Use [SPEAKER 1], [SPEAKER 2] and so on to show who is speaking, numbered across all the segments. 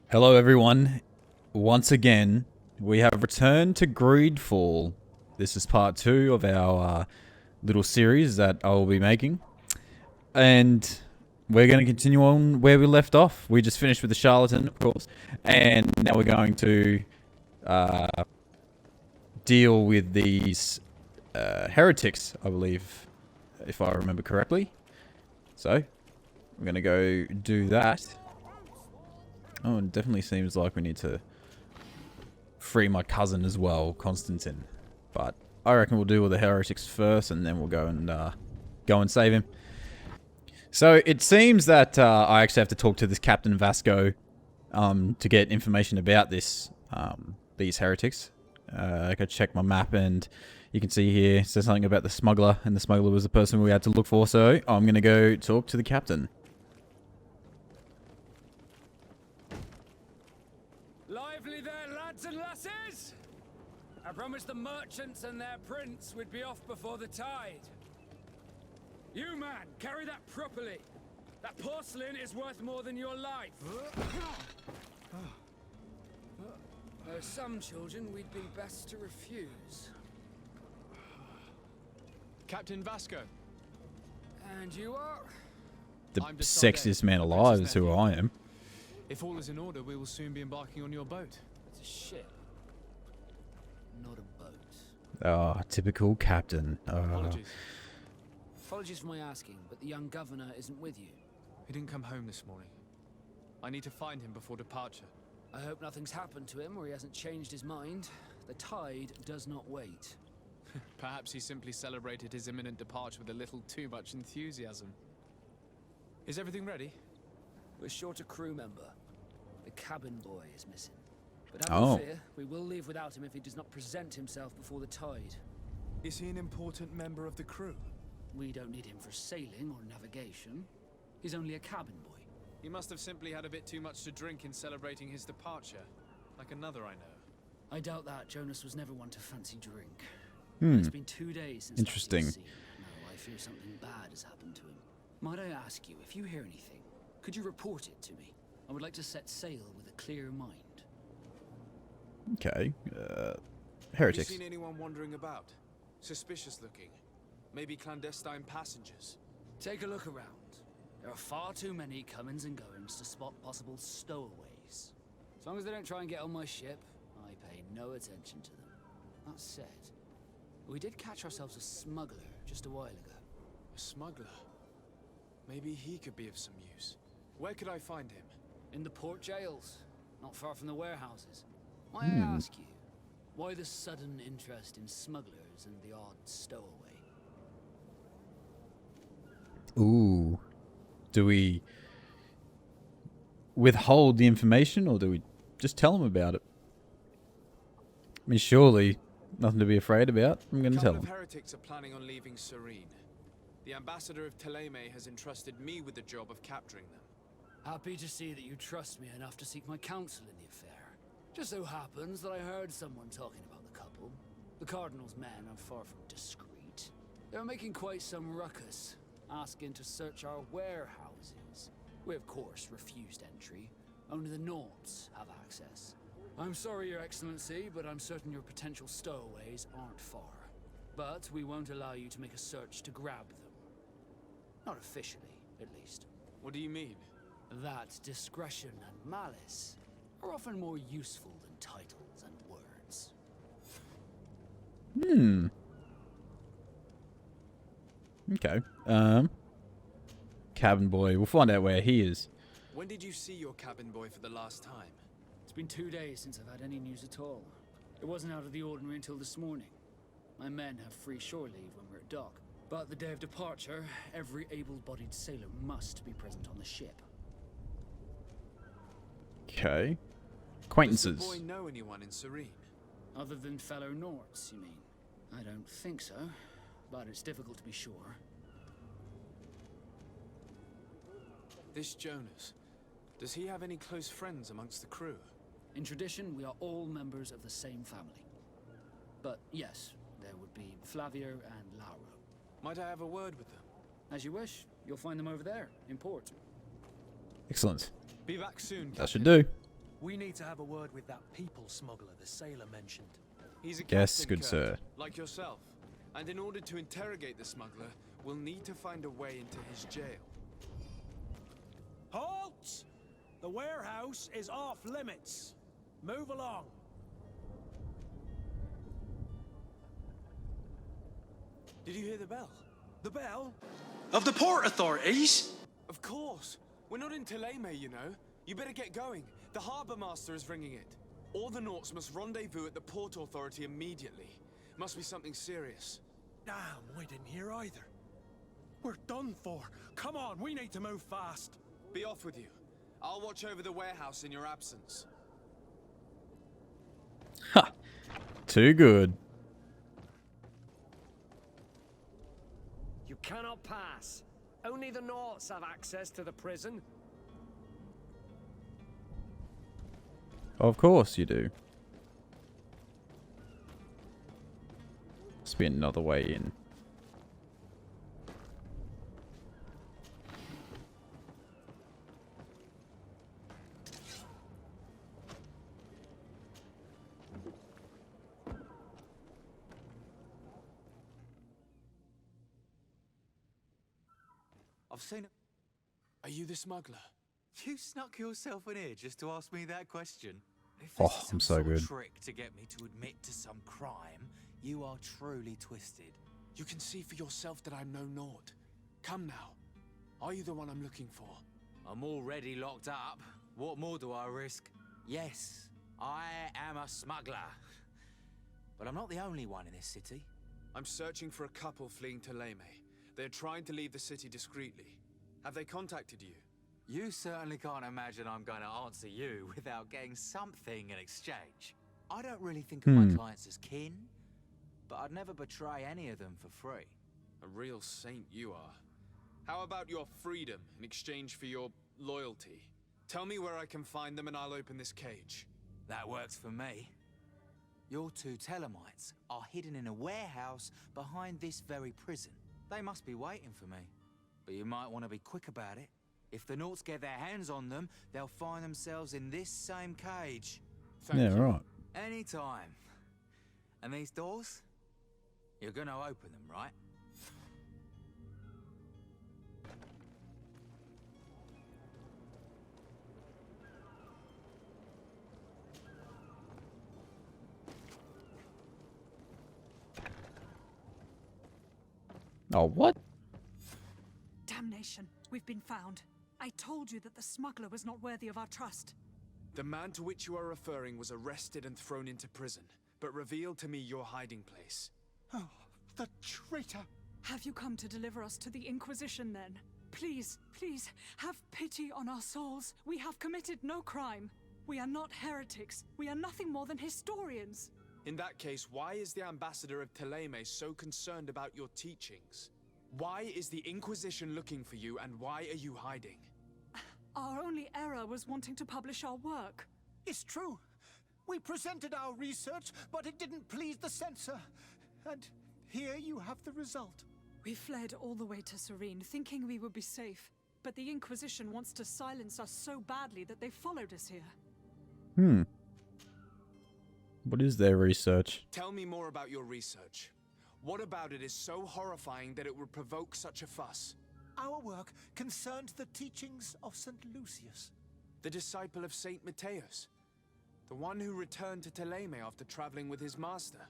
[SPEAKER 1] Hello everyone, once again we have returned to Greedfall. This is part 2 of our little series that I will be making, and we're going to continue on where we left off. We just finished with the charlatan, of course, and now we're going to deal with these heretics, I believe, if I remember correctly. So, we're going to go do that. Oh, it definitely seems like we need to free my cousin as well, Constantine. But I reckon we'll deal with the heretics first, and then we'll go and save him. So it seems that I actually have to talk to this Captain Vasco to get information about these heretics. I could check my map, and you can see here it says something about the smuggler, and the smuggler was the person we had to look for. So I'm going to go talk to the captain.
[SPEAKER 2] Lively there, lads and lasses! I promised the merchants and their prince we'd be off before the tide. You, man, carry that properly. That porcelain is worth more than your life. There are some children we'd be best to refuse.
[SPEAKER 3] Captain Vasco.
[SPEAKER 2] And you are?
[SPEAKER 1] The sexiest man alive is who I am.
[SPEAKER 3] If all is in order, we will soon be embarking on your boat.
[SPEAKER 2] It's a ship, not a boat.
[SPEAKER 1] Ah, typical captain.
[SPEAKER 3] Apologies.
[SPEAKER 2] Apologies for my asking, but the young governor isn't with you.
[SPEAKER 3] He didn't come home this morning. I need to find him before departure.
[SPEAKER 2] I hope nothing's happened to him or he hasn't changed his mind. The tide does not wait.
[SPEAKER 3] Perhaps he simply celebrated his imminent departure with a little too much enthusiasm. Is everything ready?
[SPEAKER 2] We're short a crew member. The cabin boy is missing. But have no fear, we will leave without him if he does not present himself before the tide.
[SPEAKER 4] Is he an important member of the crew?
[SPEAKER 2] We don't need him for sailing or navigation. He's only a cabin boy.
[SPEAKER 3] He must have simply had a bit too much to drink in celebrating his departure. Like another I know.
[SPEAKER 2] I doubt that. Jonas was never one to fancy drink.
[SPEAKER 1] Hmm.
[SPEAKER 2] It's been 2 days since
[SPEAKER 1] Interesting.
[SPEAKER 2] Now I fear something bad has happened to him. Might I ask you, if you hear anything, could you report it to me? I would like to set sail with a clear mind.
[SPEAKER 1] Okay.
[SPEAKER 4] Have
[SPEAKER 1] Heretics.
[SPEAKER 4] you seen anyone wandering about? Suspicious looking. Maybe clandestine passengers.
[SPEAKER 2] Take a look around. There are far too many comings and goings to spot possible stowaways. As long as they don't try and get on my ship, I pay no attention to them. That said, we did catch ourselves a smuggler just a while ago.
[SPEAKER 4] A smuggler? Maybe he could be of some use. Where could I find him?
[SPEAKER 2] In the port jails, not far from the warehouses. Might I ask you, why the sudden interest in smugglers and the odd stowaway?
[SPEAKER 1] Ooh. Do we withhold the information, or do we just tell them about it? I mean, surely nothing to be afraid about. I'm going to tell
[SPEAKER 4] A couple
[SPEAKER 1] them.
[SPEAKER 4] of heretics are planning on leaving Serene. The ambassador of Teleme has entrusted me with the job of capturing them.
[SPEAKER 2] Happy to see that you trust me enough to seek my counsel in the affair. Just so happens that I heard someone talking about the couple. The Cardinal's men are far from discreet. They're making quite some ruckus, asking to search our warehouses. We, of course, refused entry. Only the Nords have access. I'm sorry, Your Excellency, but I'm certain your potential stowaways aren't far. But we won't allow you to make a search to grab them. Not officially, at least.
[SPEAKER 4] What do you mean?
[SPEAKER 2] That discretion and malice are often more useful than titles and words.
[SPEAKER 1] Okay. Cabin boy. We'll find out where he is.
[SPEAKER 4] When did you see your cabin boy for the last time?
[SPEAKER 2] It's been 2 days since I've had any news at all. It wasn't out of the ordinary until this morning. My men have free shore leave when we're at dock. But the day of departure, every able-bodied sailor must be present on the ship.
[SPEAKER 1] Okay.
[SPEAKER 4] Does
[SPEAKER 1] Acquaintances.
[SPEAKER 4] the boy know anyone in Serene?
[SPEAKER 2] Other than fellow Nords, you mean? I don't think so, but it's difficult to be sure.
[SPEAKER 4] This Jonas, does he have any close friends amongst the crew?
[SPEAKER 2] In tradition, we are all members of the same family. But yes, there would be Flavio and Lauro.
[SPEAKER 4] Might I have a word with them?
[SPEAKER 2] As you wish. You'll find them over there, in port.
[SPEAKER 1] Excellent.
[SPEAKER 3] Be back soon,
[SPEAKER 1] That should
[SPEAKER 3] Captain.
[SPEAKER 1] do.
[SPEAKER 5] We need to have a word with that people smuggler the sailor mentioned.
[SPEAKER 4] He's a
[SPEAKER 1] Yes,
[SPEAKER 4] captain,
[SPEAKER 1] good
[SPEAKER 4] Kurt,
[SPEAKER 1] sir.
[SPEAKER 4] like yourself. And in order to interrogate the smuggler, we'll need to find a way into his jail.
[SPEAKER 5] Halt! The warehouse is off limits. Move along. Did you hear the bell? The bell? Of the port authorities?
[SPEAKER 4] Of course. We're not in Thélème, you know. You better get going. The harbour master is ringing it. All the Nauts must rendezvous at the port authority immediately. Must be something serious.
[SPEAKER 5] Damn, we didn't hear either. We're done for. Come on, we need to move fast.
[SPEAKER 4] Be off with you. I'll watch over the warehouse in your absence.
[SPEAKER 1] Ha! Too good.
[SPEAKER 6] You cannot pass. Only the Nauts have access to the prison.
[SPEAKER 1] Of course you do. Must be another way in.
[SPEAKER 7] I've seen it.
[SPEAKER 4] Are you the smuggler?
[SPEAKER 7] You snuck yourself in here just to ask me that question. If
[SPEAKER 1] Oh,
[SPEAKER 7] this is
[SPEAKER 1] I'm
[SPEAKER 7] some
[SPEAKER 1] so
[SPEAKER 7] sort of
[SPEAKER 1] good.
[SPEAKER 7] trick to get me to admit to some crime, you are truly twisted.
[SPEAKER 4] You can see for yourself that I'm no Naut. Come now. Are you the one I'm looking for?
[SPEAKER 7] I'm already locked up. What more do I risk? Yes, I am a smuggler. But I'm not the only one in this city.
[SPEAKER 4] I'm searching for a couple fleeing Thélème. They're trying to leave the city discreetly. Have they contacted you?
[SPEAKER 7] You certainly can't imagine I'm going to answer you without getting something in exchange. I don't really think of my clients as kin, but I'd never betray any of them for free.
[SPEAKER 4] A real saint you are. How about your freedom in exchange for your loyalty? Tell me where I can find them and I'll open this cage.
[SPEAKER 7] That works for me. Your two Telemites are hidden in a warehouse behind this very prison. They must be waiting for me. But you might want to be quick about it. If the Nauts get their hands on them, they'll find themselves in this same cage.
[SPEAKER 4] Thank
[SPEAKER 1] Yeah,
[SPEAKER 4] you.
[SPEAKER 1] right.
[SPEAKER 7] Anytime. And these doors? You're gonna open them, right?
[SPEAKER 1] Oh, what?
[SPEAKER 8] Damnation. We've been found. I told you that the smuggler was not worthy of our trust.
[SPEAKER 4] The man to which you are referring was arrested and thrown into prison, but reveal to me your hiding place.
[SPEAKER 5] Oh, the traitor!
[SPEAKER 8] Have you come to deliver us to the Inquisition then? Please, please, have pity on our souls. We have committed no crime. We are not heretics. We are nothing more than historians.
[SPEAKER 4] In that case, why is the ambassador of Thélème so concerned about your teachings? Why is the Inquisition looking for you, and why are you hiding?
[SPEAKER 8] Our only error was wanting to publish our work.
[SPEAKER 5] It's true. We presented our research, but it didn't please the censor. And here you have the result.
[SPEAKER 8] We fled all the way to Serene, thinking we would be safe. But the Inquisition wants to silence us so badly that they followed us here.
[SPEAKER 1] What is their research?
[SPEAKER 4] Tell me more about your research. What about it is so horrifying that it would provoke such a fuss?
[SPEAKER 5] Our work concerned the teachings of St. Lucius.
[SPEAKER 4] The disciple of Saint Matthias? The one who returned to Thélème after traveling with his master?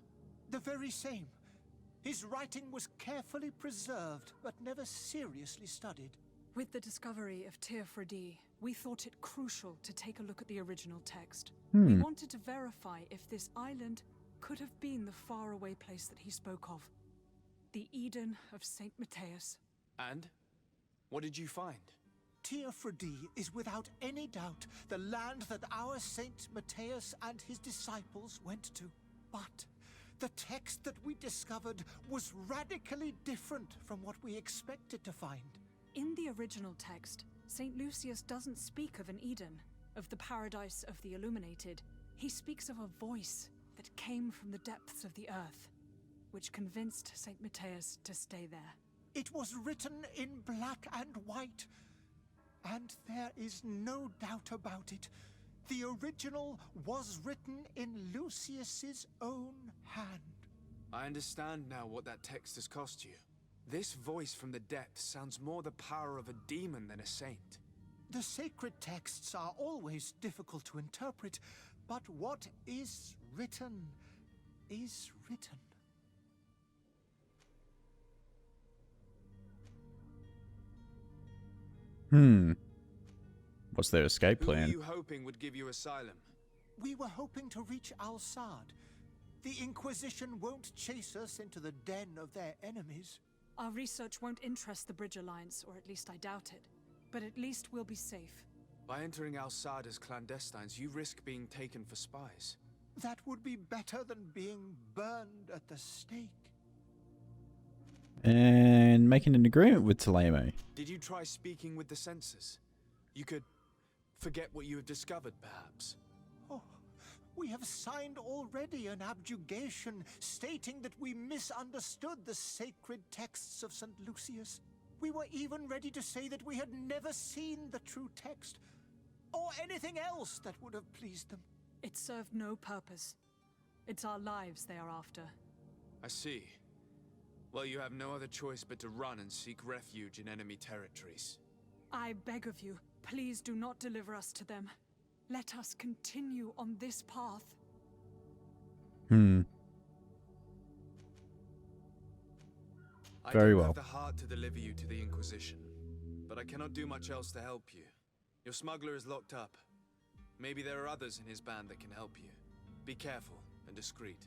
[SPEAKER 5] The very same. His writing was carefully preserved, but never seriously studied.
[SPEAKER 8] With the discovery of Teofredi, we thought it crucial to take a look at the original text. We wanted to verify if this island could have been the faraway place that he spoke of. The Eden of Saint Matthias.
[SPEAKER 4] And? What did you find?
[SPEAKER 5] Teofredi is without any doubt the land that our Saint Matthias and his disciples went to. But the text that we discovered was radically different from what we expected to find.
[SPEAKER 8] In the original text, Saint Lucius doesn't speak of an Eden, of the paradise of the illuminated. He speaks of a voice that came from the depths of the earth, which convinced Saint Matthias to stay there.
[SPEAKER 5] It was written in black and white, and there is no doubt about it. The original was written in Lucius's own hand.
[SPEAKER 4] I understand now what that text has cost you. This voice from the depths sounds more the power of a demon than a saint.
[SPEAKER 5] The sacred texts are always difficult to interpret, but what is written is written.
[SPEAKER 1] What's their escape
[SPEAKER 4] Who were
[SPEAKER 1] plan?
[SPEAKER 4] you hoping would give you asylum?
[SPEAKER 5] We were hoping to reach Al-Sad. The Inquisition won't chase us into the den of their enemies.
[SPEAKER 8] Our research won't interest the Bridge Alliance, or at least I doubt it. But at least we'll be safe.
[SPEAKER 4] By entering Al-Sad as clandestines, you risk being taken for spies.
[SPEAKER 5] That would be better than being burned at the stake.
[SPEAKER 1] And making an agreement with Thélème.
[SPEAKER 4] Did you try speaking with the censors? You could forget what you have discovered, perhaps.
[SPEAKER 5] Oh, we have signed already an abjugation stating that we misunderstood the sacred texts of St. Lucius. We were even ready to say that we had never seen the true text, or anything else that would have pleased them.
[SPEAKER 8] It served no purpose. It's our lives they are after.
[SPEAKER 4] I see. Well, you have no other choice but to run and seek refuge in enemy territories.
[SPEAKER 8] I beg of you, please do not deliver us to them. Let us continue on this path.
[SPEAKER 1] Very
[SPEAKER 4] I don't
[SPEAKER 1] well.
[SPEAKER 4] have the heart to deliver you to the Inquisition, but I cannot do much else to help you. Your smuggler is locked up. Maybe there are others in his band that can help you. Be careful and discreet,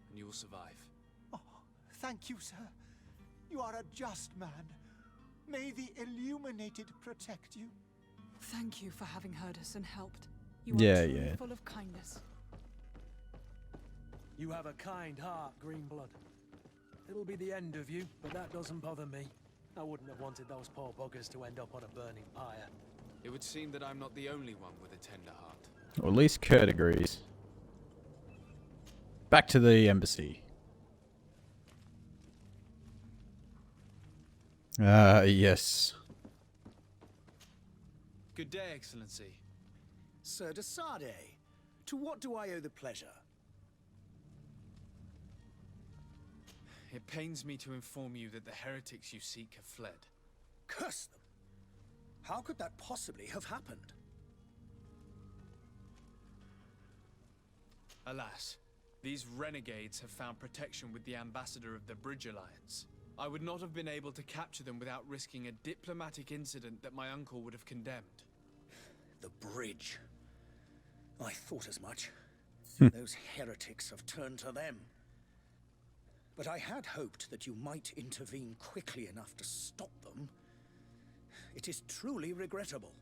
[SPEAKER 4] and you will survive.
[SPEAKER 5] Oh, thank you, sir. You are a just man. May the Illuminated protect you.
[SPEAKER 8] Thank you for having heard us and helped. You
[SPEAKER 1] Yeah,
[SPEAKER 8] are truly
[SPEAKER 1] yeah.
[SPEAKER 8] full of kindness.
[SPEAKER 6] You have a kind heart, Greenblood. It'll be the end of you, but that doesn't bother me. I wouldn't have wanted those poor buggers to end up on a burning pyre.
[SPEAKER 4] It would seem that I'm not the only one with a tender heart.
[SPEAKER 1] Or at least Kurt agrees. Back to the embassy. Yes.
[SPEAKER 4] Good day, Excellency.
[SPEAKER 9] Sir de Sardet, to what do I owe the pleasure?
[SPEAKER 4] It pains me to inform you that the heretics you seek have fled.
[SPEAKER 9] Curse them! How could that possibly have happened?
[SPEAKER 4] Alas, these renegades have found protection with the ambassador of the Bridge Alliance. I would not have been able to capture them without risking a diplomatic incident that my uncle would have condemned.
[SPEAKER 9] The bridge. I thought as much. Those heretics have turned to them. But I had hoped that you might intervene quickly enough to stop them. It is truly regrettable.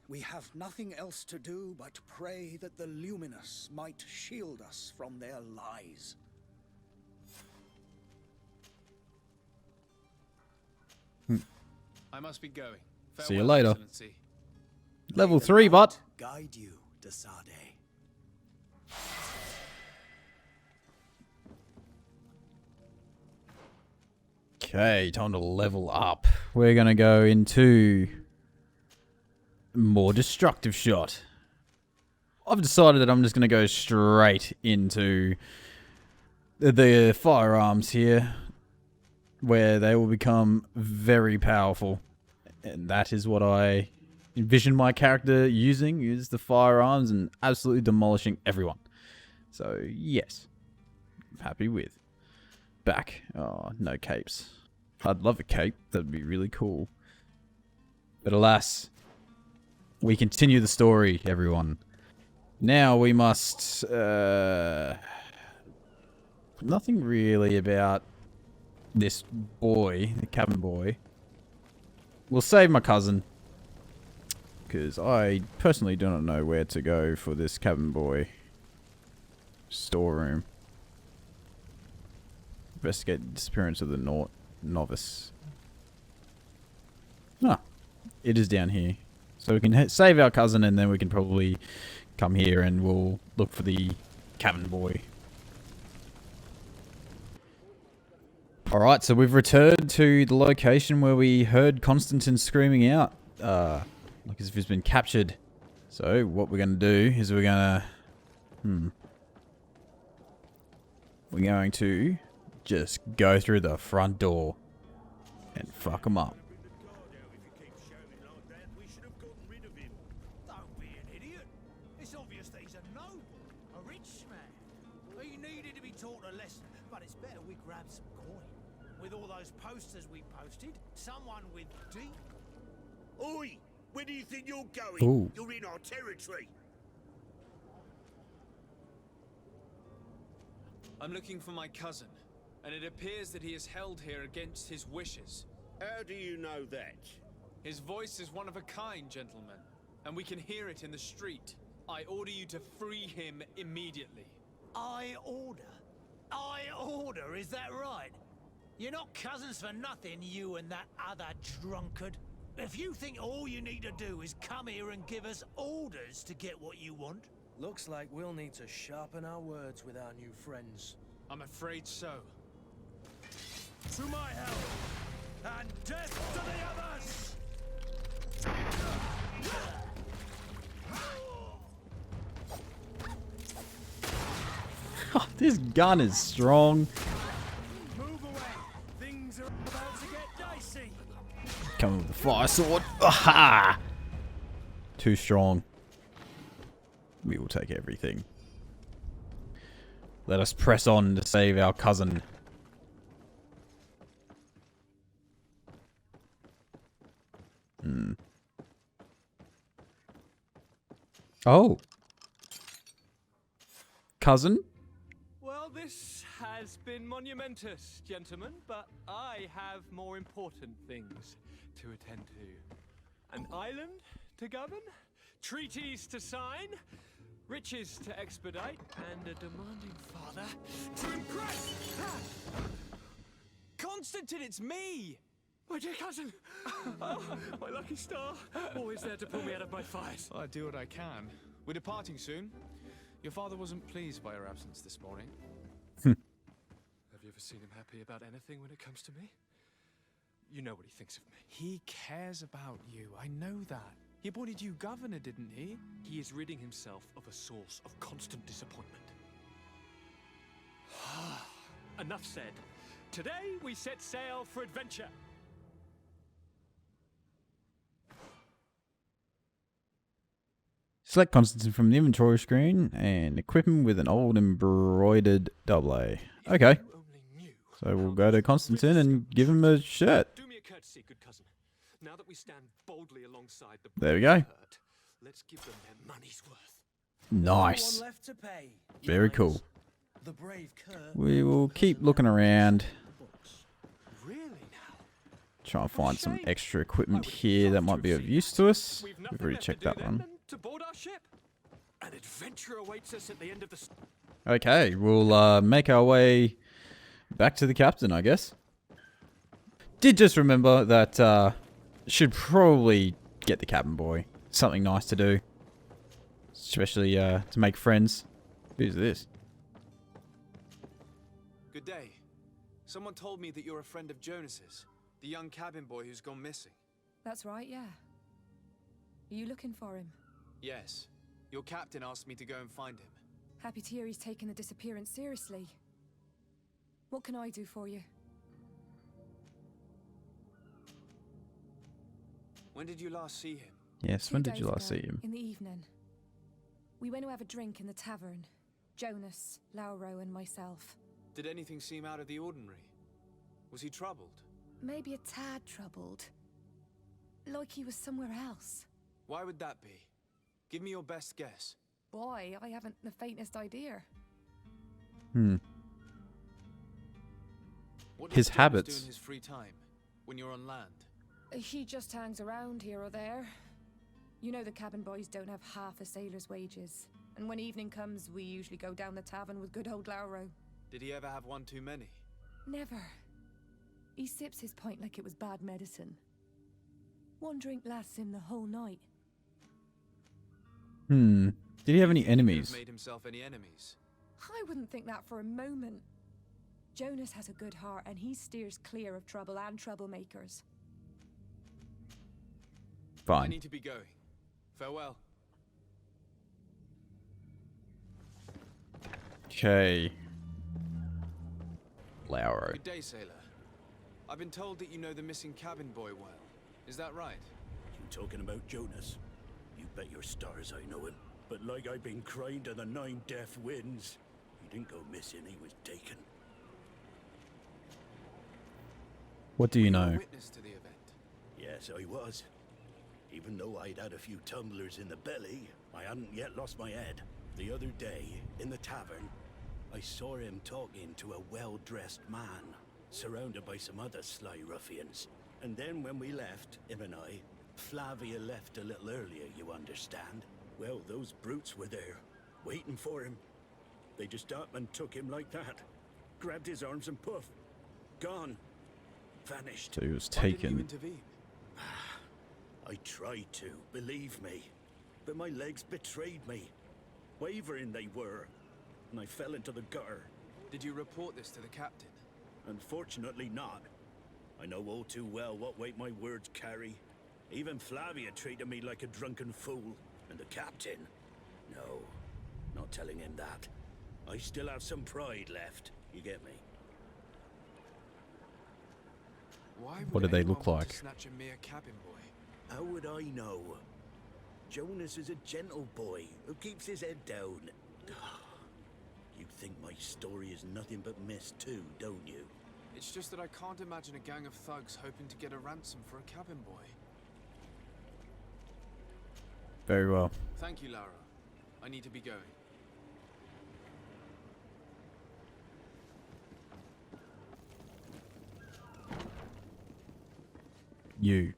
[SPEAKER 9] We have nothing else to do but pray that the Luminous might shield us from their lies.
[SPEAKER 4] I must be going.
[SPEAKER 1] See you
[SPEAKER 4] Farewell,
[SPEAKER 1] later.
[SPEAKER 4] Excellency.
[SPEAKER 1] Level
[SPEAKER 9] May the
[SPEAKER 1] 3,
[SPEAKER 9] light
[SPEAKER 1] but
[SPEAKER 9] guide you, de Sardet.
[SPEAKER 1] okay, time to level up. We're gonna go into more destructive shot. I've decided that I'm just gonna go straight into the firearms here, where they will become very powerful, and that is what I envision my character using, is the firearms and absolutely demolishing everyone. So yes, I'm happy with. Back. Oh, no capes. I'd love a cape. That'd be really cool. But alas, we continue the story, everyone. Now we must... nothing really about this boy, the cabin boy. We'll save my cousin, because I personally do not know where to go for this cabin boy storeroom. Investigate the disappearance of the novice. Ah, it is down here. So we can save our cousin, and then we can probably come here and we'll look for the cabin boy. Alright, so we've returned to the location where we heard Constantine screaming out. Like as if he's been captured. So what we're going to do is we're going to just go through the front door and fuck them up.
[SPEAKER 5] Don't be an idiot. It's obvious that he's a noble, a rich man. He needed to be taught a lesson, but it's better we grab some coin. With all those posters we posted, someone with deep...
[SPEAKER 10] Oi! Where do you think you're going?
[SPEAKER 1] Ooh.
[SPEAKER 10] You're in our territory.
[SPEAKER 4] I'm looking for my cousin, and it appears that he is held here against his wishes.
[SPEAKER 10] How do you know that?
[SPEAKER 4] His voice is one of a kind, gentlemen, and we can hear it in the street. I order you to free him immediately.
[SPEAKER 5] I order, is that right? You're not cousins for nothing, you and that other drunkard. If you think all you need to do is come here and give us orders to get what you want...
[SPEAKER 6] Looks like we'll need to sharpen our words with our new friends.
[SPEAKER 4] I'm afraid so.
[SPEAKER 5] To my help, and death to the others!
[SPEAKER 1] Oh, this gun is strong.
[SPEAKER 5] Move away! Things are about to get dicey!
[SPEAKER 1] Coming with the fire sword. Aha! Too strong. We will take everything. Let us press on to save our cousin. Oh. Cousin?
[SPEAKER 11] Well, this has been monumentous, gentlemen, but I have more important things to attend to. An island to govern, treaties to sign, riches to expedite, and a demanding father to impress!
[SPEAKER 3] Constantine, it's me!
[SPEAKER 11] My dear cousin! Oh, my lucky star! Always there to pull me out of my fight.
[SPEAKER 3] I do what I can. We're departing soon. Your father wasn't pleased by your absence this morning.
[SPEAKER 11] Have you ever seen him happy about anything when it comes to me? You know what he thinks of me.
[SPEAKER 3] He cares about you. I know that. He appointed you governor, didn't he?
[SPEAKER 11] He is ridding himself of a source of constant disappointment. Enough said. Today we set sail for adventure.
[SPEAKER 1] Select Constantine from the inventory screen and equip him with an old embroidered double A. Okay. So we'll go to Constantine and give him a shirt.
[SPEAKER 11] Do me a courtesy, good cousin. Now that we stand boldly alongside the
[SPEAKER 1] There we go.
[SPEAKER 11] hurt, let's give them their money's worth.
[SPEAKER 1] Nice.
[SPEAKER 6] No one left to pay.
[SPEAKER 1] Very cool.
[SPEAKER 6] The brave cur.
[SPEAKER 1] We will keep looking around.
[SPEAKER 11] Really now?
[SPEAKER 1] Try and find some extra equipment here that might be of use to us. We've already checked that one.
[SPEAKER 11] To board our ship. An adventure awaits us at the end of the...
[SPEAKER 1] Okay, we'll make our way back to the captain, I guess. Did just remember that should probably get the cabin boy. Something nice to do. Especially to make friends. Who's this?
[SPEAKER 4] Good day. Someone told me that you're a friend of Jonas's, the young cabin boy who's gone missing.
[SPEAKER 12] That's right, yeah. Are you looking for him?
[SPEAKER 4] Yes. Your captain asked me to go and find him.
[SPEAKER 12] Happy to hear he's taken the disappearance seriously. What can I do for you?
[SPEAKER 4] When did you last see him?
[SPEAKER 1] Yes,
[SPEAKER 12] 2
[SPEAKER 1] when did you
[SPEAKER 12] days
[SPEAKER 1] last see
[SPEAKER 12] ago,
[SPEAKER 1] him?
[SPEAKER 12] In the evening. We went to have a drink in the tavern. Jonas, Lauro, and myself.
[SPEAKER 4] Did anything seem out of the ordinary? Was he troubled?
[SPEAKER 12] Maybe a tad troubled. Like he was somewhere else.
[SPEAKER 4] Why would that be? Give me your best guess.
[SPEAKER 12] Why? I haven't the faintest idea.
[SPEAKER 4] What
[SPEAKER 1] His
[SPEAKER 4] does Jonas
[SPEAKER 1] habits.
[SPEAKER 4] do in his free time when you're on land?
[SPEAKER 12] He just hangs around here or there. You know the cabin boys don't have half a sailor's wages. And when evening comes, we usually go down the tavern with good old Lauro.
[SPEAKER 4] Did he ever have one too many?
[SPEAKER 12] Never. He sips his pint like it was bad medicine. One drink lasts him the whole night.
[SPEAKER 1] Did he have any
[SPEAKER 4] He could
[SPEAKER 1] enemies?
[SPEAKER 4] have made himself any enemies.
[SPEAKER 12] I wouldn't think that for a moment. Jonas has a good heart and he steers clear of trouble and troublemakers.
[SPEAKER 4] I
[SPEAKER 1] Fine.
[SPEAKER 4] need to be going. Farewell.
[SPEAKER 1] Okay. Lauro.
[SPEAKER 4] Good day, sailor. I've been told that you know the missing cabin boy well. Is that right?
[SPEAKER 10] You talking about Jonas? You bet your stars I know him. But like I've been crying to the 9 deaf winds, he didn't go missing, he was taken.
[SPEAKER 1] What do you
[SPEAKER 4] Were
[SPEAKER 1] know?
[SPEAKER 4] a witness to the event?
[SPEAKER 10] Yes, I was. Even though I'd had a few tumblers in the belly, I hadn't yet lost my head. The other day, in the tavern, I saw him talking to a well-dressed man, surrounded by some other sly ruffians. And then when we left, him and I, Flavia left a little earlier, you understand? Well, those brutes were there, waiting for him. They just up and took him like that. Grabbed his arms and poof. Gone. Vanished.
[SPEAKER 1] So he was
[SPEAKER 4] Why didn't you
[SPEAKER 1] taken.
[SPEAKER 4] intervene?
[SPEAKER 10] I tried to, believe me. But my legs betrayed me. Wavering they were. And I fell into the gutter.
[SPEAKER 4] Did you report this to the captain?
[SPEAKER 10] Unfortunately not. I know all too well what weight my words carry. Even Flavia treated me like a drunken fool. And the captain? No, not telling him that. I still have some pride left. You get me?
[SPEAKER 4] Why
[SPEAKER 1] What
[SPEAKER 4] would
[SPEAKER 1] do they
[SPEAKER 4] anyone
[SPEAKER 1] look
[SPEAKER 4] want
[SPEAKER 1] like?
[SPEAKER 4] to snatch a mere cabin boy?
[SPEAKER 10] How would I know? Jonas is a gentle boy who keeps his head down. You think my story is nothing but mist too, don't you?
[SPEAKER 4] It's just that I can't imagine a gang of thugs hoping to get a ransom for a cabin boy.
[SPEAKER 1] Very well.
[SPEAKER 4] Thank you, Lara. I need to be going.
[SPEAKER 1] You.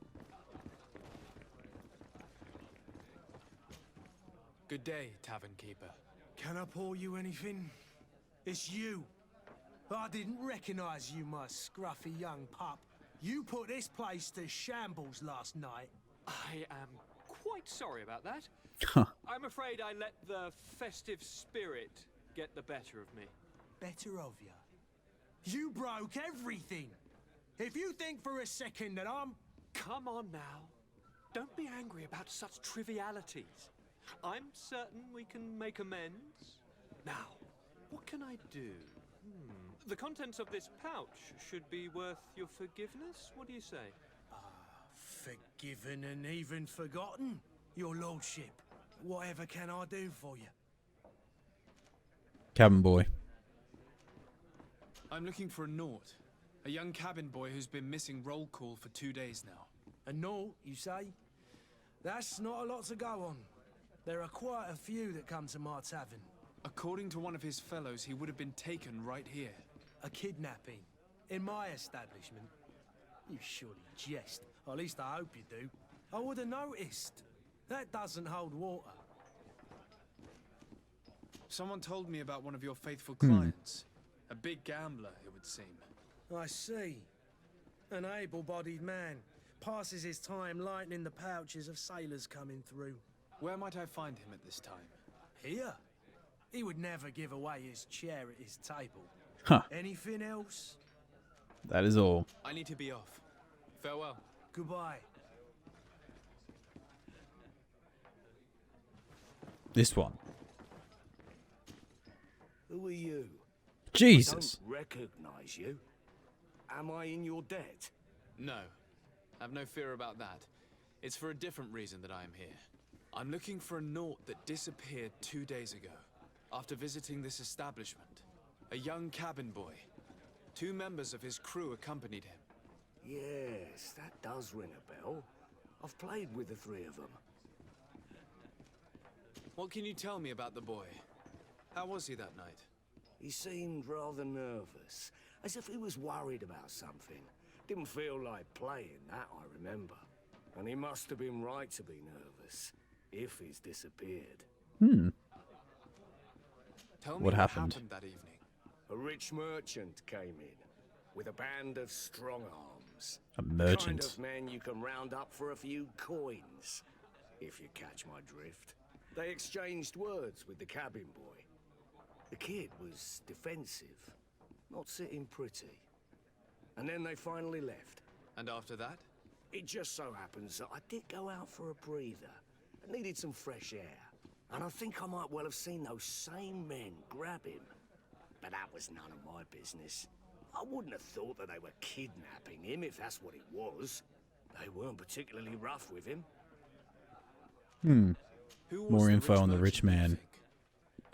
[SPEAKER 4] Good day, tavern keeper.
[SPEAKER 6] Can I pour you anything? It's you. I didn't recognize you, my scruffy young pup. You put this place to shambles last night.
[SPEAKER 11] I am quite sorry about that.
[SPEAKER 1] Huh.
[SPEAKER 11] I'm afraid I let the festive spirit get the better of me.
[SPEAKER 6] Better of you. You broke everything. If you think for a second that I'm...
[SPEAKER 11] Come on now. Don't be angry about such trivialities. I'm certain we can make amends. Now, what can I do? The contents of this pouch should be worth your forgiveness. What do you say?
[SPEAKER 6] Forgiven and even forgotten, your lordship. Whatever can I do for you?
[SPEAKER 1] Cabin boy.
[SPEAKER 4] I'm looking for a Nort. A young cabin boy who's been missing roll call for 2 days now.
[SPEAKER 6] A naught, you say? That's not a lot to go on. There are quite a few that come to my tavern.
[SPEAKER 4] According to one of his fellows, he would have been taken right here.
[SPEAKER 6] A kidnapping? In my establishment? You surely jest. Or at least I hope you do. I would have noticed. That doesn't hold water.
[SPEAKER 4] Someone told me about one of your faithful clients. A big gambler, it would seem.
[SPEAKER 6] I see. An able-bodied man. Passes his time lightening the pouches of sailors coming through.
[SPEAKER 4] Where might I find him at this time?
[SPEAKER 6] Here? He would never give away his chair at his table.
[SPEAKER 1] Huh.
[SPEAKER 6] Anything else?
[SPEAKER 1] That is all.
[SPEAKER 4] I need to be off. Farewell.
[SPEAKER 6] Goodbye.
[SPEAKER 1] This one.
[SPEAKER 10] Who are you?
[SPEAKER 1] Jesus.
[SPEAKER 10] I don't recognize you. Am I in your debt?
[SPEAKER 4] No. Have no fear about that. It's for a different reason that I am here. I'm looking for a Nort that disappeared 2 days ago, after visiting this establishment. A young cabin boy. 2 members of his crew accompanied him.
[SPEAKER 10] Yes, that does ring a bell. I've played with the 3 of them.
[SPEAKER 4] What can you tell me about the boy? How was he that night?
[SPEAKER 10] He seemed rather nervous, as if he was worried about something. Didn't feel like playing, that I remember. And he must have been right to be nervous, if he's disappeared.
[SPEAKER 4] Tell me
[SPEAKER 1] What happened?
[SPEAKER 4] that evening.
[SPEAKER 10] A rich merchant came in, with a band of strong arms.
[SPEAKER 1] A
[SPEAKER 10] The kind
[SPEAKER 1] merchant.
[SPEAKER 10] of men you can round up for a few coins, if you catch my drift. They exchanged words with the cabin boy. The kid was defensive, not sitting pretty. And then they finally left.
[SPEAKER 4] And after that?
[SPEAKER 10] It just so happens that I did go out for a breather. I needed some fresh air. And I think I might well have seen those same men grab him but that was none of my business. I wouldn't have thought that they were kidnapping him if that's what it was. They weren't particularly rough with him.
[SPEAKER 1] Hmm.
[SPEAKER 4] Who was
[SPEAKER 1] More
[SPEAKER 4] the
[SPEAKER 1] info
[SPEAKER 4] rich
[SPEAKER 1] on the
[SPEAKER 4] merchant,
[SPEAKER 1] rich
[SPEAKER 4] do you
[SPEAKER 1] man.
[SPEAKER 4] think?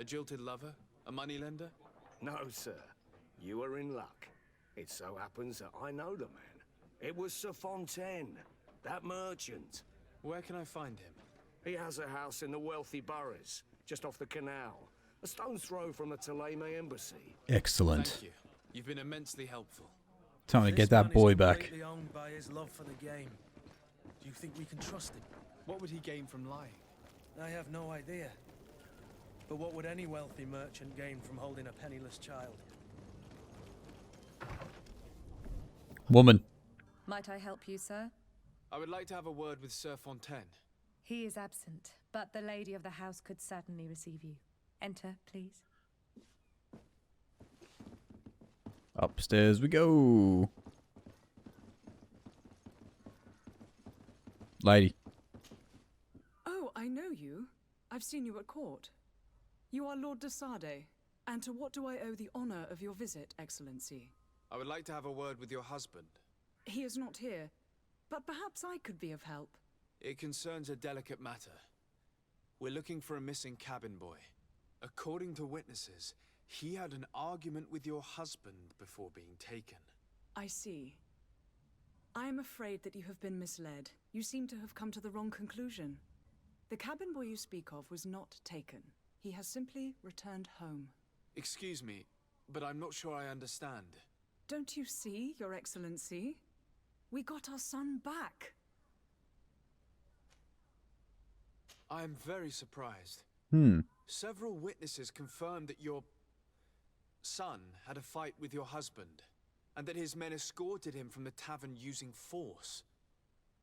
[SPEAKER 4] A jilted lover? A moneylender?
[SPEAKER 10] No, sir. You are in luck. It so happens that I know the man. It was Sir Fontaine, that merchant.
[SPEAKER 4] Where can I find him?
[SPEAKER 10] He has a house in the wealthy boroughs, just off the canal. A stone's throw from the Theleme embassy.
[SPEAKER 1] Excellent.
[SPEAKER 4] Thank you. You've been immensely helpful.
[SPEAKER 1] Time to
[SPEAKER 6] This
[SPEAKER 1] get that
[SPEAKER 6] man is
[SPEAKER 1] boy back.
[SPEAKER 6] completely owned by his love for the game. Do you think we can trust him?
[SPEAKER 4] What would he gain from lying?
[SPEAKER 6] I have no idea. But what would any wealthy merchant gain from holding a penniless child?
[SPEAKER 1] Woman.
[SPEAKER 12] Might I help you, sir?
[SPEAKER 4] I would like to have a word with Sir Fontaine.
[SPEAKER 12] He is absent, but the lady of the house could certainly receive you. Enter, please.
[SPEAKER 1] Upstairs we go. Lady.
[SPEAKER 8] Oh, I know you. I've seen you at court. You are Lord de Sardet. And to what do I owe the honor of your visit, Excellency?
[SPEAKER 4] I would like to have a word with your husband.
[SPEAKER 8] He is not here, but perhaps I could be of help.
[SPEAKER 4] It concerns a delicate matter. We're looking for a missing cabin boy. According to witnesses, he had an argument with your husband before being taken.
[SPEAKER 8] I see. I am afraid that you have been misled. You seem to have come to the wrong conclusion. The cabin boy you speak of was not taken. He has simply returned home.
[SPEAKER 4] Excuse me, but I'm not sure I understand.
[SPEAKER 8] Don't you see, Your Excellency? We got our son back.
[SPEAKER 4] I am very surprised. Several witnesses confirmed that your son had a fight with your husband, and that his men escorted him from the tavern using force.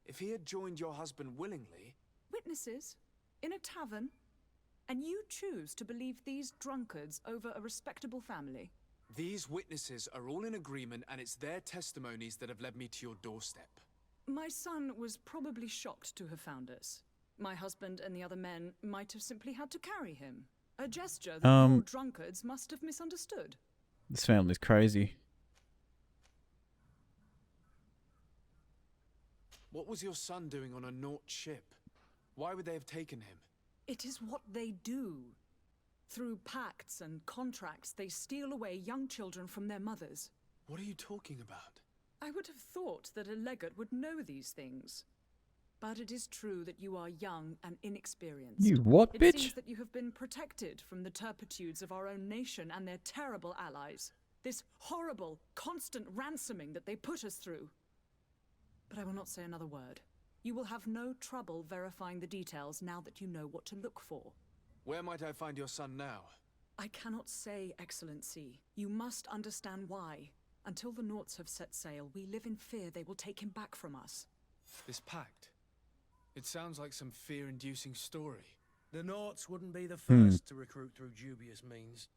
[SPEAKER 4] If he had joined your husband willingly...
[SPEAKER 8] Witnesses? In a tavern? And you choose to believe these drunkards over a respectable family?
[SPEAKER 4] These witnesses are all in agreement, and it's their testimonies that have led me to your doorstep.
[SPEAKER 8] My son was probably shocked to have found us. My husband and the other men might have simply had to carry him. A gesture that your drunkards must have misunderstood.
[SPEAKER 1] This family's crazy.
[SPEAKER 4] What was your son doing on a Naut ship? Why would they have taken him?
[SPEAKER 8] It is what they do. Through pacts and contracts, they steal away young children from their mothers.
[SPEAKER 4] What are you talking about?
[SPEAKER 8] I would have thought that a legate would know these things. But it is true that you are young and inexperienced.
[SPEAKER 1] You what, bitch?
[SPEAKER 8] It seems that you have been protected from the turpitudes of our own nation and their terrible allies. This horrible, constant ransoming that they put us through. But I will not say another word. You will have no trouble verifying the details now that you know what to look for.
[SPEAKER 4] Where might I find your son now?
[SPEAKER 8] I cannot say, Excellency. You must understand why. Until the Nauts have set sail, we live in fear they will take him back from us.
[SPEAKER 4] This pact? It sounds like some fear-inducing story.
[SPEAKER 6] The Nauts wouldn't be the first to recruit through dubious means.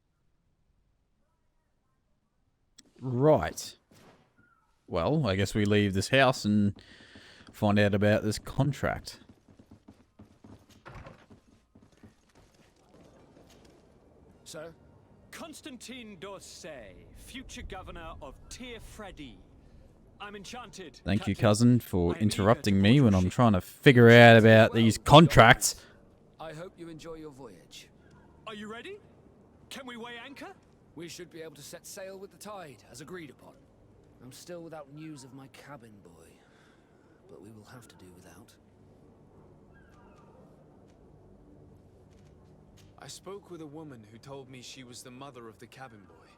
[SPEAKER 1] Right. Well, I guess we leave this house and find out about this contract.
[SPEAKER 11] Sir? Constantine d'Orsay, future governor of Tir-Fredi. I'm enchanted.
[SPEAKER 1] Thank you,
[SPEAKER 11] Captain.
[SPEAKER 1] cousin, for
[SPEAKER 11] I am eager
[SPEAKER 1] interrupting
[SPEAKER 11] to
[SPEAKER 1] me
[SPEAKER 11] board
[SPEAKER 1] when
[SPEAKER 11] your
[SPEAKER 1] I'm
[SPEAKER 11] ship.
[SPEAKER 1] trying to figure out about these contracts.
[SPEAKER 2] I hope you enjoy your voyage.
[SPEAKER 11] Are you ready? Can we weigh anchor?
[SPEAKER 2] We should be able to set sail with the tide, as agreed upon. I'm still without news of my cabin boy, but we will have to do without.
[SPEAKER 4] I spoke with a woman who told me she was the mother of the cabin boy.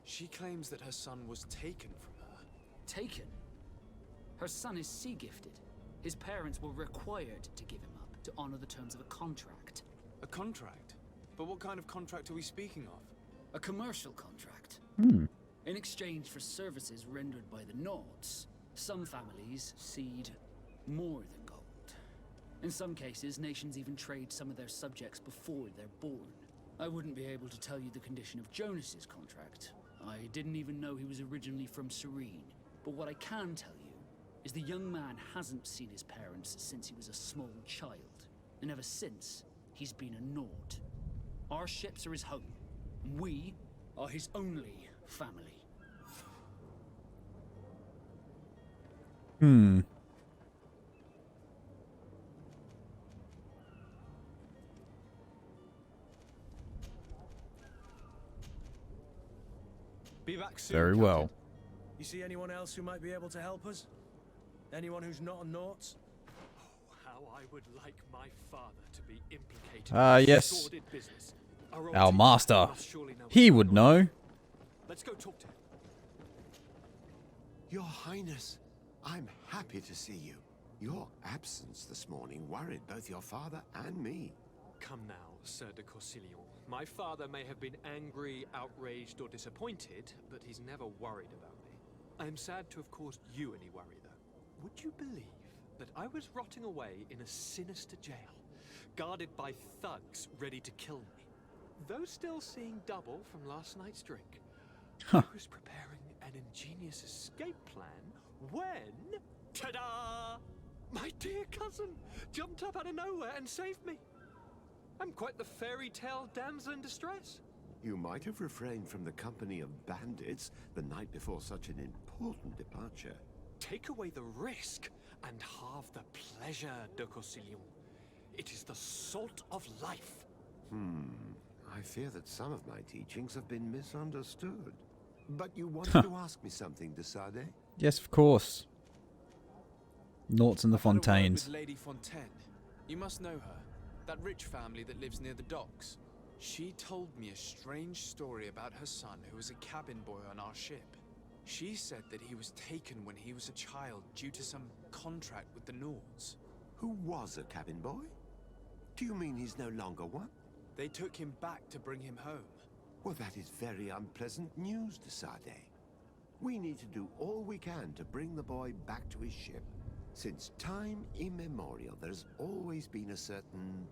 [SPEAKER 4] She claims that her son was taken from her.
[SPEAKER 2] Taken? Her son is sea-gifted. His parents were required to give him up to honor the terms of a contract.
[SPEAKER 4] A contract? But what kind of contract are we speaking of?
[SPEAKER 2] A commercial contract. In exchange for services rendered by the Nauts, some families cede more than gold. In some cases, nations even trade some of their subjects before they're born. I wouldn't be able to tell you the condition of Jonas's contract. I didn't even know he was originally from Serene. But what I can tell you is the young man hasn't seen his parents since he was a small child. And ever since, he's been a Naut. Our ships are his home. We are his only family.
[SPEAKER 1] Hmm.
[SPEAKER 11] Be back soon,
[SPEAKER 1] Very well.
[SPEAKER 11] Captain.
[SPEAKER 6] You see anyone else who might be able to help us? Anyone who's not a Nauts?
[SPEAKER 11] Oh, how I would like my father to be implicated
[SPEAKER 1] Ah,
[SPEAKER 11] in this
[SPEAKER 1] yes.
[SPEAKER 11] sordid business. Our
[SPEAKER 1] Our
[SPEAKER 11] old
[SPEAKER 1] master.
[SPEAKER 11] must surely know
[SPEAKER 1] He
[SPEAKER 11] what's
[SPEAKER 1] would
[SPEAKER 11] going on.
[SPEAKER 1] know.
[SPEAKER 11] Let's go talk to him.
[SPEAKER 13] Your Highness, I'm happy to see you. Your absence this morning worried both your father and me.
[SPEAKER 11] Come now, Sir de Corsillon. My father may have been angry, outraged, or disappointed, but he's never worried about me. I am sad to have caused you any worry, though. Would you believe that I was rotting away in a sinister jail, guarded by thugs ready to kill me? Though still seeing double from last night's drink, I was preparing an ingenious escape plan when... Ta-da! My dear cousin jumped up out of nowhere and saved me. I'm quite the fairy tale damsel in distress.
[SPEAKER 13] You might have refrained from the company of bandits the night before such an important departure.
[SPEAKER 11] Take away the risk and halve the pleasure, de Corsillon. It is the salt of life.
[SPEAKER 13] I fear that some of my teachings have been misunderstood. But you wanted to ask me something, de Sardet?
[SPEAKER 1] Yes, of course. Noughts and the
[SPEAKER 4] I've had a word
[SPEAKER 1] Fontaines.
[SPEAKER 4] with Lady Fontaine. You must know her. That rich family that lives near the docks. She told me a strange story about her son who was a cabin boy on our ship. She said that he was taken when he was a child due to some contract with the Nords.
[SPEAKER 13] Who was a cabin boy? Do you mean he's no longer one?
[SPEAKER 4] They took him back to bring him home.
[SPEAKER 13] Well, that is very unpleasant news, de Sardet. We need to do all we can to bring the boy back to his ship. Since time immemorial, there's always been a certain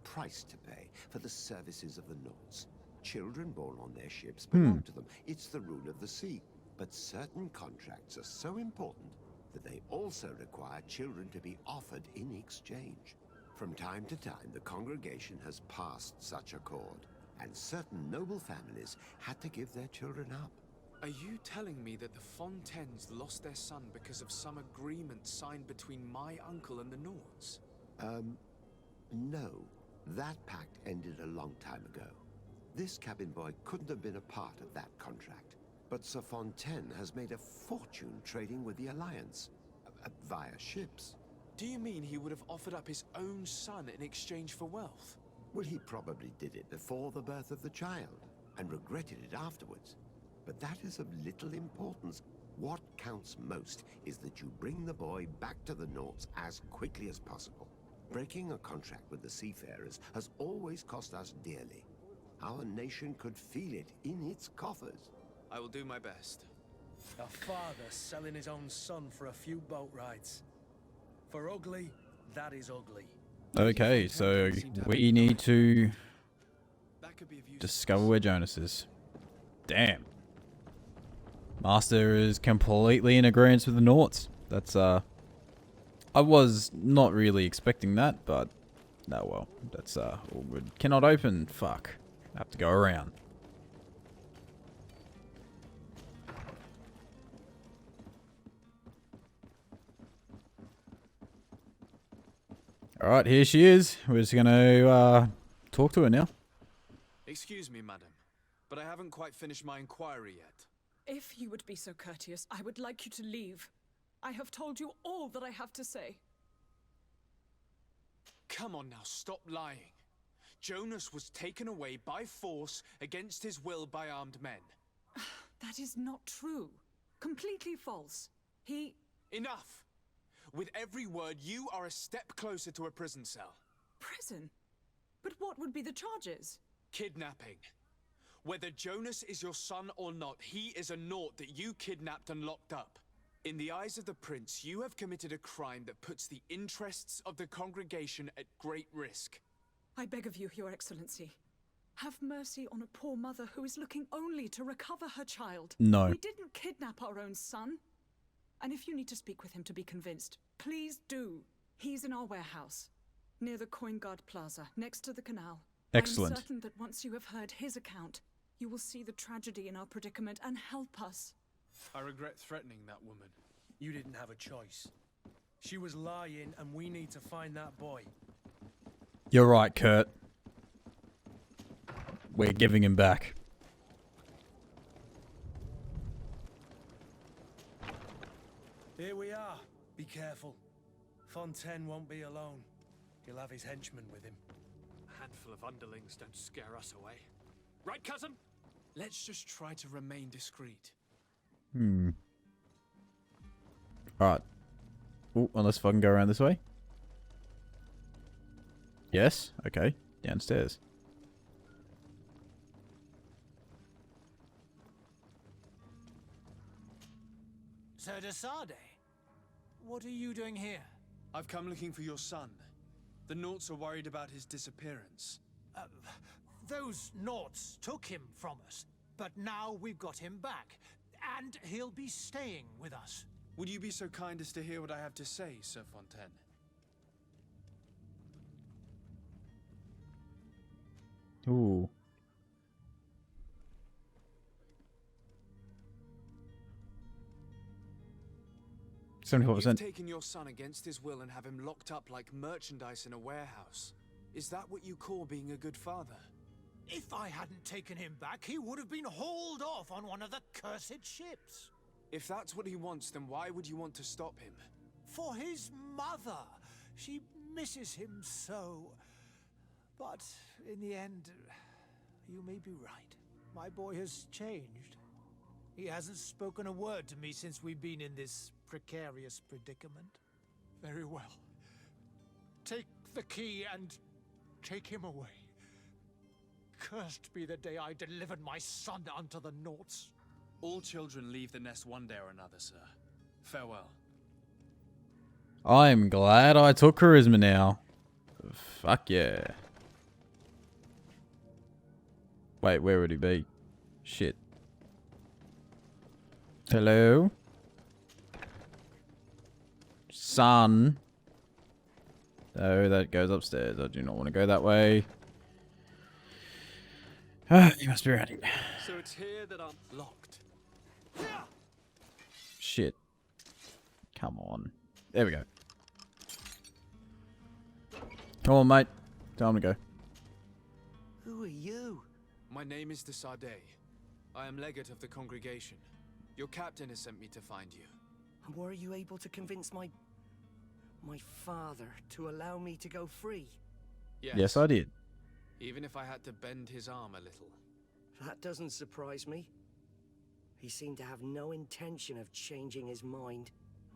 [SPEAKER 13] price to pay for the services of the Nords. Children born on their ships belong to them. It's the rule of the sea. But certain contracts are so important that they also require children to be offered in exchange. From time to time, the congregation has passed such accord, and certain noble families had to give their children up.
[SPEAKER 4] Are you telling me that the Fontaines lost their son because of some agreement signed between my uncle and the Nords?
[SPEAKER 13] No. That pact ended a long time ago. This cabin boy couldn't have been a part of that contract. But Sir Fontaine has made a fortune trading with the Alliance, via ships.
[SPEAKER 4] Do you mean he would have offered up his own son in exchange for wealth?
[SPEAKER 13] Well, he probably did it before the birth of the child, and regretted it afterwards. But that is of little importance. What counts most is that you bring the boy back to the Nords as quickly as possible. Breaking a contract with the seafarers has always cost us dearly. Our nation could feel it in its coffers.
[SPEAKER 4] I will do my best.
[SPEAKER 6] A father selling his own son for a few boat rides. For ugly, that is ugly.
[SPEAKER 1] Okay, so we need to
[SPEAKER 4] That could be of use.
[SPEAKER 1] discover where Jonas is. Damn. Master is completely in agreement with the Noughts. That's, I was not really expecting that, but, no, well, that's, all good. Cannot open. Fuck. I have to go around. Alright, here she is. We're just gonna, talk to her now.
[SPEAKER 4] Excuse me, madam, but I haven't quite finished my inquiry yet.
[SPEAKER 8] If you would be so courteous, I would like you to leave. I have told you all that I have to say.
[SPEAKER 4] Come on now, stop lying. Jonas was taken away by force against his will by armed men.
[SPEAKER 8] That is not true. Completely false. He...
[SPEAKER 4] Enough! With every word, you are a step closer to a prison cell.
[SPEAKER 8] Prison? But what would be the charges?
[SPEAKER 4] Kidnapping. Whether Jonas is your son or not, he is a Naught that you kidnapped and locked up. In the eyes of the Prince, you have committed a crime that puts the interests of the congregation at great risk.
[SPEAKER 8] I beg of you, Your Excellency. Have mercy on a poor mother who is looking only to recover her child.
[SPEAKER 1] No.
[SPEAKER 8] We didn't kidnap our own son. And if you need to speak with him to be convinced, please do. He's in our warehouse, near the Coin Guard Plaza, next to the canal.
[SPEAKER 1] Excellent.
[SPEAKER 8] I'm certain that once you have heard his account, You will see the tragedy in our predicament and help us.
[SPEAKER 11] I regret threatening that woman.
[SPEAKER 6] You didn't have a choice. She was lying, and we need to find that boy.
[SPEAKER 1] You're right, Kurt. We're giving him back.
[SPEAKER 6] Here we are. Be careful. Fontaine won't be alone. He'll have his henchmen with him.
[SPEAKER 11] A handful of underlings don't scare us away. Right, cousin? Let's just try to remain discreet.
[SPEAKER 1] Alright. Oh, unless if I can go around this way. Yes? Okay. Downstairs.
[SPEAKER 5] Sardet, what are you doing here?
[SPEAKER 4] I've come looking for your son. The Naughts are worried about his disappearance.
[SPEAKER 5] Those Naughts took him from us, but now we've got him back, and he'll be staying with us.
[SPEAKER 4] Would you be so kind as to hear what I have to say, Sir Fontaine?
[SPEAKER 1] Ooh. 74%.
[SPEAKER 4] You've taken your son against his will and have him locked up like merchandise in a warehouse. Is that what you call being a good father?
[SPEAKER 5] If I hadn't taken him back, he would have been hauled off on one of the cursed ships.
[SPEAKER 4] If that's what he wants, then why would you want to stop him?
[SPEAKER 5] For his mother. She misses him so. But in the end, you may be right. My boy has changed. He hasn't spoken a word to me since we've been in this precarious predicament. Very well. Take the key and take him away. Cursed be the day I delivered my son unto the Naughts.
[SPEAKER 4] All children leave the nest one day or another, sir. Farewell.
[SPEAKER 1] I'm glad I took charisma now. Fuck yeah. Wait, where would he be? Shit. Hello? Son. Oh, that goes upstairs. I do not want to go that way. Ah, you must be around here.
[SPEAKER 11] So it's here that I'm locked.
[SPEAKER 1] Shit. Come on. There we go. Come on, mate. Time to go.
[SPEAKER 9] Who are you?
[SPEAKER 4] My name is de Sardet. I am legate of the congregation. Your captain has sent me to find you.
[SPEAKER 9] And were you able to convince my father to allow me to go free?
[SPEAKER 1] Yes, I did.
[SPEAKER 4] Even if I had to bend his arm a little.
[SPEAKER 9] That doesn't surprise me. He seemed to have no intention of changing his mind.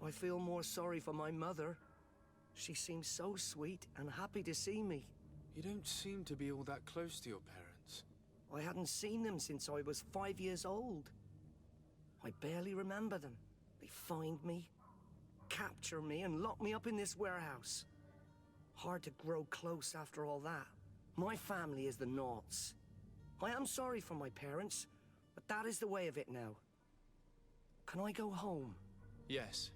[SPEAKER 9] I feel more sorry for my mother. She seems so sweet and happy to see me.
[SPEAKER 4] You don't seem to be all that close to your parents.
[SPEAKER 9] I hadn't seen them since I was 5 years old. I barely remember them. They find me, capture me, and lock me up in this warehouse. Hard to grow close after all that. My family is the Naughts. I am sorry for my parents, but that is the way of it now. Can I go home?
[SPEAKER 4] Yes.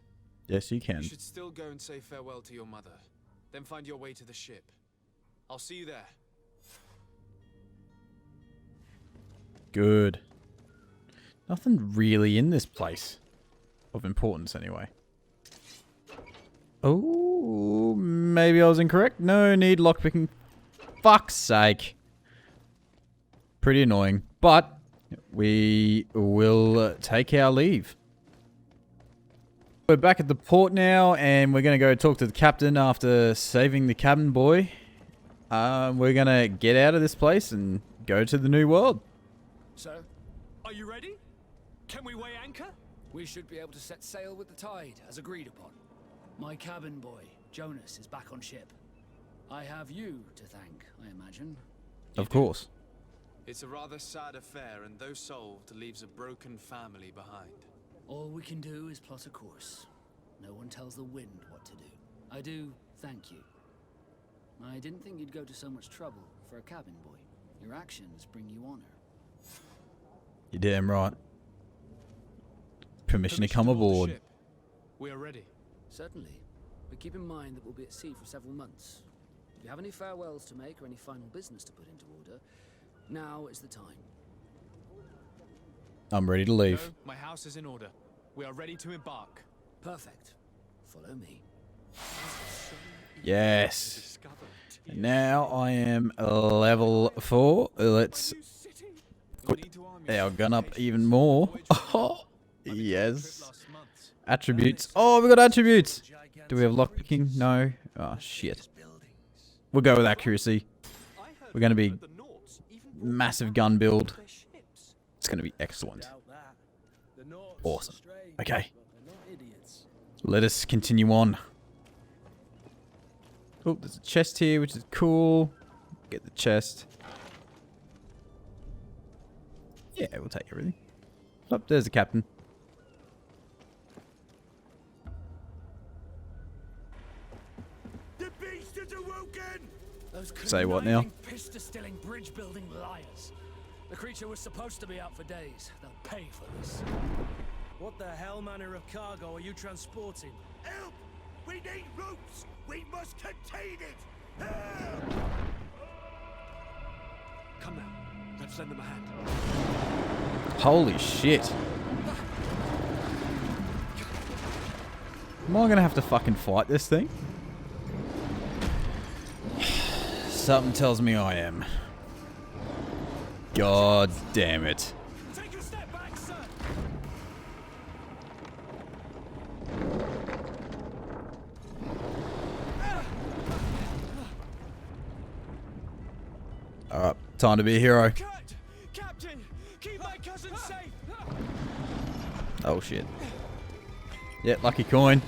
[SPEAKER 1] Yes, you can.
[SPEAKER 4] You should still go and say farewell to your mother. Then find your way to the ship. I'll see you there.
[SPEAKER 1] Good. Nothing really in this place. Of importance, anyway. Oh, maybe I was incorrect. No need lockpicking. Fuck's sake. Pretty annoying. But we will take our leave. We're back at the port now, and we're going to go talk to the captain after saving the cabin boy. We're going to get out of this place and go to the new world.
[SPEAKER 2] Sir,
[SPEAKER 11] Are you ready? Can we weigh anchor?
[SPEAKER 2] we should be able to set sail with the tide, as agreed upon. My cabin boy, Jonas, is back on ship. I have you to thank, I imagine.
[SPEAKER 1] Of course.
[SPEAKER 4] It's a rather sad affair, and though solved, leaves a broken family behind.
[SPEAKER 2] All we can do is plot a course. No one tells the wind what to do. I do thank you. I didn't think you'd go to so much trouble for a cabin boy. Your actions bring you honor.
[SPEAKER 1] You're damn right. Permission to come aboard.
[SPEAKER 4] Ship. We are ready.
[SPEAKER 2] Certainly. But keep in mind that we'll be at sea for several months. If you have any farewells to make or any final business to put into order, now is the time.
[SPEAKER 1] I'm ready to leave.
[SPEAKER 3] No, my house is in order. We are ready to embark.
[SPEAKER 2] Perfect. Follow me.
[SPEAKER 1] Yes. Now I am level 4. Let's put our gun up even more. Oh, yes. Attributes. Oh, we got attributes. Do we have lockpicking? No. Oh, shit. We'll go with accuracy. We're going to be massive gun build. It's going to be excellent. Awesome. Okay. Let us continue on. Oh, there's a chest here, which is cool. Get the chest. Yeah, we'll take everything. Oh, there's the captain.
[SPEAKER 10] The beast is awoken!
[SPEAKER 2] Those
[SPEAKER 1] Say what now?
[SPEAKER 2] piss-distilling, bridge-building liars. The creature was supposed to be out for days. They'll pay for this.
[SPEAKER 6] What the hell manner of cargo are you transporting?
[SPEAKER 10] Help! We need ropes! We must contain it! Help!
[SPEAKER 11] Come now, let's lend them a hand.
[SPEAKER 1] Holy shit. Am I gonna have to fucking fight this thing? Something tells me I am. God damn it.
[SPEAKER 6] Take a step back, sir!
[SPEAKER 1] Alright, time to be a hero.
[SPEAKER 6] Captain, keep my cousin safe!
[SPEAKER 1] Oh shit. Yeah, lucky coin.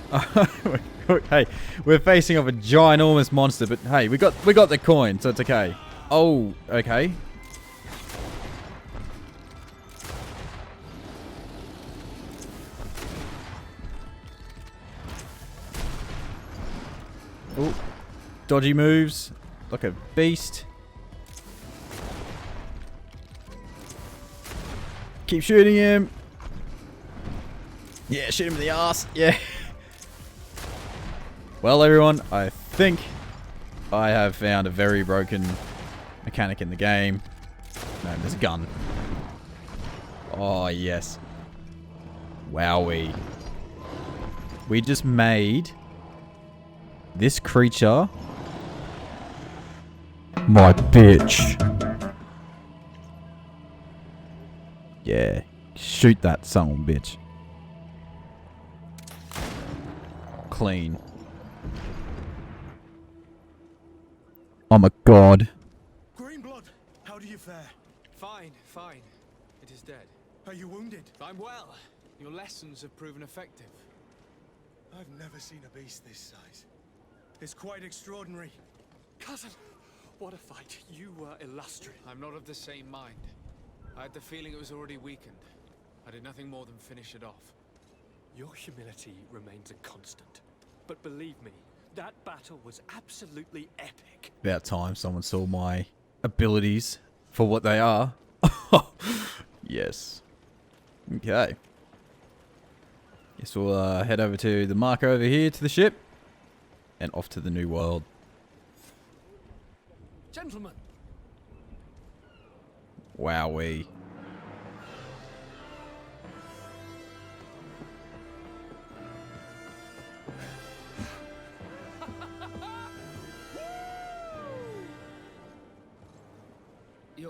[SPEAKER 1] Hey, we're facing off a ginormous monster, but hey, we got the coin, so it's okay. Oh, okay. Oh, dodgy moves, like a beast. Keep shooting him. Yeah, shoot him in the ass. Yeah. Well, everyone, I think I have found a very broken mechanic in the game. No, there's a gun. Oh, yes. Wowee. We just made this creature my bitch. Yeah. Shoot that son of a bitch. Clean. I'm a god.
[SPEAKER 6] Greenblood, how do you fare?
[SPEAKER 3] Fine, fine. It is dead.
[SPEAKER 6] Are you wounded?
[SPEAKER 3] I'm well. Your lessons have proven effective.
[SPEAKER 6] I've never seen a beast this size. It's quite extraordinary.
[SPEAKER 11] Cousin, what a fight. You were illustrious.
[SPEAKER 3] I'm not of the same mind. I had the feeling it was already weakened. I did nothing more than finish it off.
[SPEAKER 11] Your humility remains a constant. But believe me, that battle was absolutely epic.
[SPEAKER 1] About time someone saw my abilities for what they are. Yes. Okay. Guess we'll head over to the marker over here to the ship. And off to the new world.
[SPEAKER 2] Gentlemen,
[SPEAKER 1] Wowee.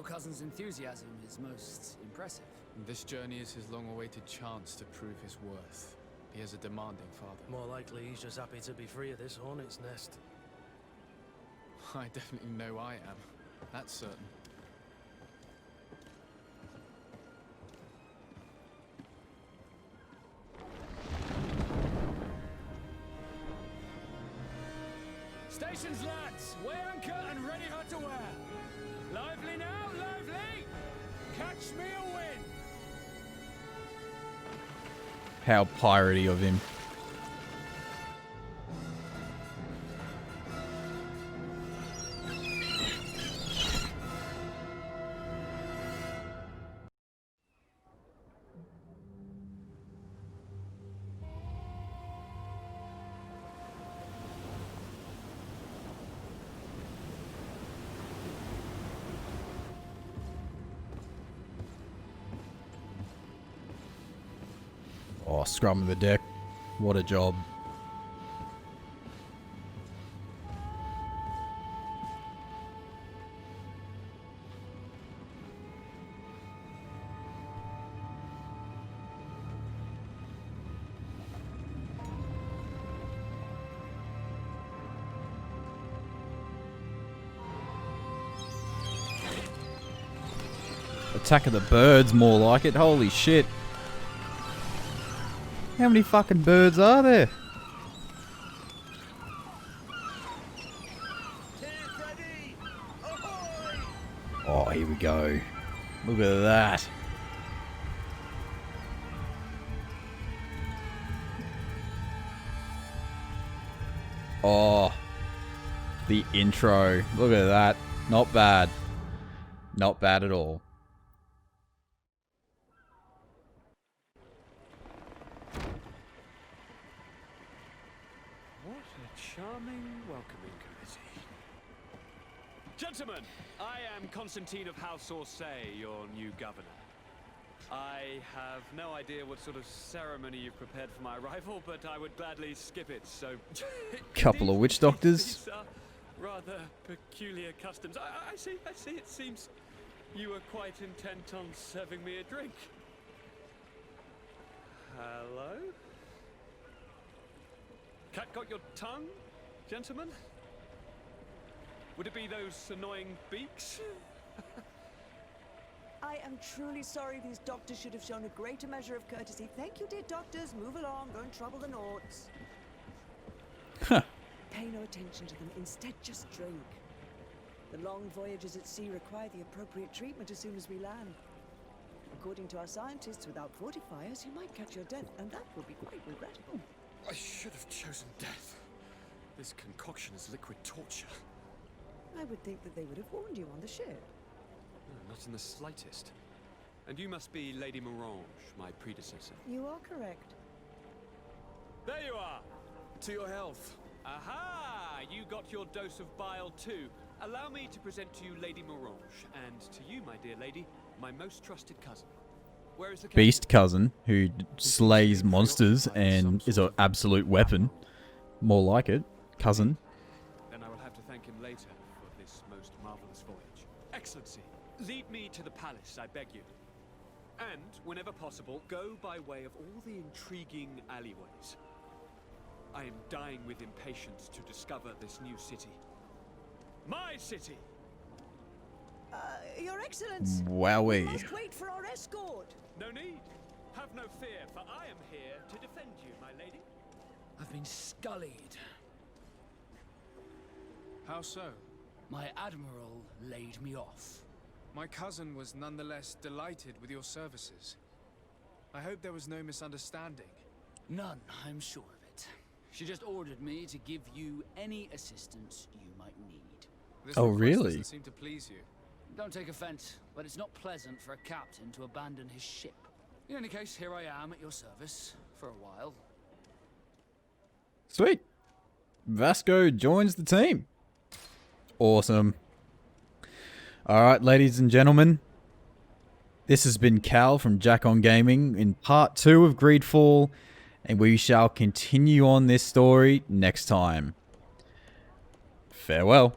[SPEAKER 2] your cousin's enthusiasm is most impressive.
[SPEAKER 3] This journey is his long-awaited chance to prove his worth. He has a demanding father.
[SPEAKER 6] More likely he's just happy to be free of this hornet's nest.
[SPEAKER 3] I definitely know I am. That's certain.
[SPEAKER 2] Stations, lads! Weigh anchor and ready her to wear. Lively now, lively! Catch me a win!
[SPEAKER 1] How piratey of him. scrumming the deck. What a job. Attack of the birds, more like it. Holy shit. How many fucking birds are there? Oh, here we go. Look at that. Oh, the intro. Look at that. Not bad. Not bad at all.
[SPEAKER 11] What a charming welcoming committee. Gentlemen, I am Constantine of House Orsay, your new governor. I have no idea what sort of ceremony you've prepared for my arrival, but I would gladly skip it, so...
[SPEAKER 1] Couple of witch doctors.
[SPEAKER 11] These are rather peculiar customs. I see. It seems you were quite intent on serving me a drink. Hello? Cat got your tongue, gentlemen? Would it be those annoying beaks?
[SPEAKER 14] I am truly sorry. These doctors should have shown a greater measure of courtesy. Thank you, dear doctors. Move along. Don't trouble the Nords. Pay no attention to them. Instead, just drink. The long voyages at sea require the appropriate treatment as soon as we land. According to our scientists, without fortifiers, you might catch your death, and that would be quite regrettable.
[SPEAKER 11] I should have chosen death. This concoction is liquid torture.
[SPEAKER 14] I would think that they would have warned you on the ship.
[SPEAKER 11] Not in the slightest. And you must be Lady Morange, my predecessor.
[SPEAKER 14] You are correct.
[SPEAKER 11] There you are! To your health. Aha! You got your dose of bile too. Allow me to present to you Lady Morange, and to you, my dear lady, my most trusted cousin. Where is the
[SPEAKER 1] Beast cousin who slays monsters and is an absolute weapon. More like it. Cousin.
[SPEAKER 11] Then I will have to thank him later for this most marvelous voyage. Excellency, lead me to the palace, I beg you. And, whenever possible, go by way of all the intriguing alleyways. I am dying with impatience to discover this new city. My city!
[SPEAKER 14] Your Excellence!
[SPEAKER 1] Wowee.
[SPEAKER 14] We must wait for our escort.
[SPEAKER 11] No need. Have no fear, for I am here to defend you, my lady.
[SPEAKER 2] I've been scullied.
[SPEAKER 4] How so?
[SPEAKER 2] My admiral laid me off.
[SPEAKER 4] My cousin was nonetheless delighted with your services. I hope there was no misunderstanding.
[SPEAKER 2] None, I'm sure of it. She just ordered me to give you any assistance you might need.
[SPEAKER 4] This
[SPEAKER 1] Oh,
[SPEAKER 4] request
[SPEAKER 1] really?
[SPEAKER 4] doesn't seem to please you.
[SPEAKER 2] Don't take offense, but it's not pleasant for a captain to abandon his ship. In any case, here I am at your service for a while.
[SPEAKER 1] Sweet. Vasco joins the team. Awesome. Alright, ladies and gentlemen. This has been Cal from JACON Gaming in part 2 of Greedfall. And we shall continue on this story next time. Farewell.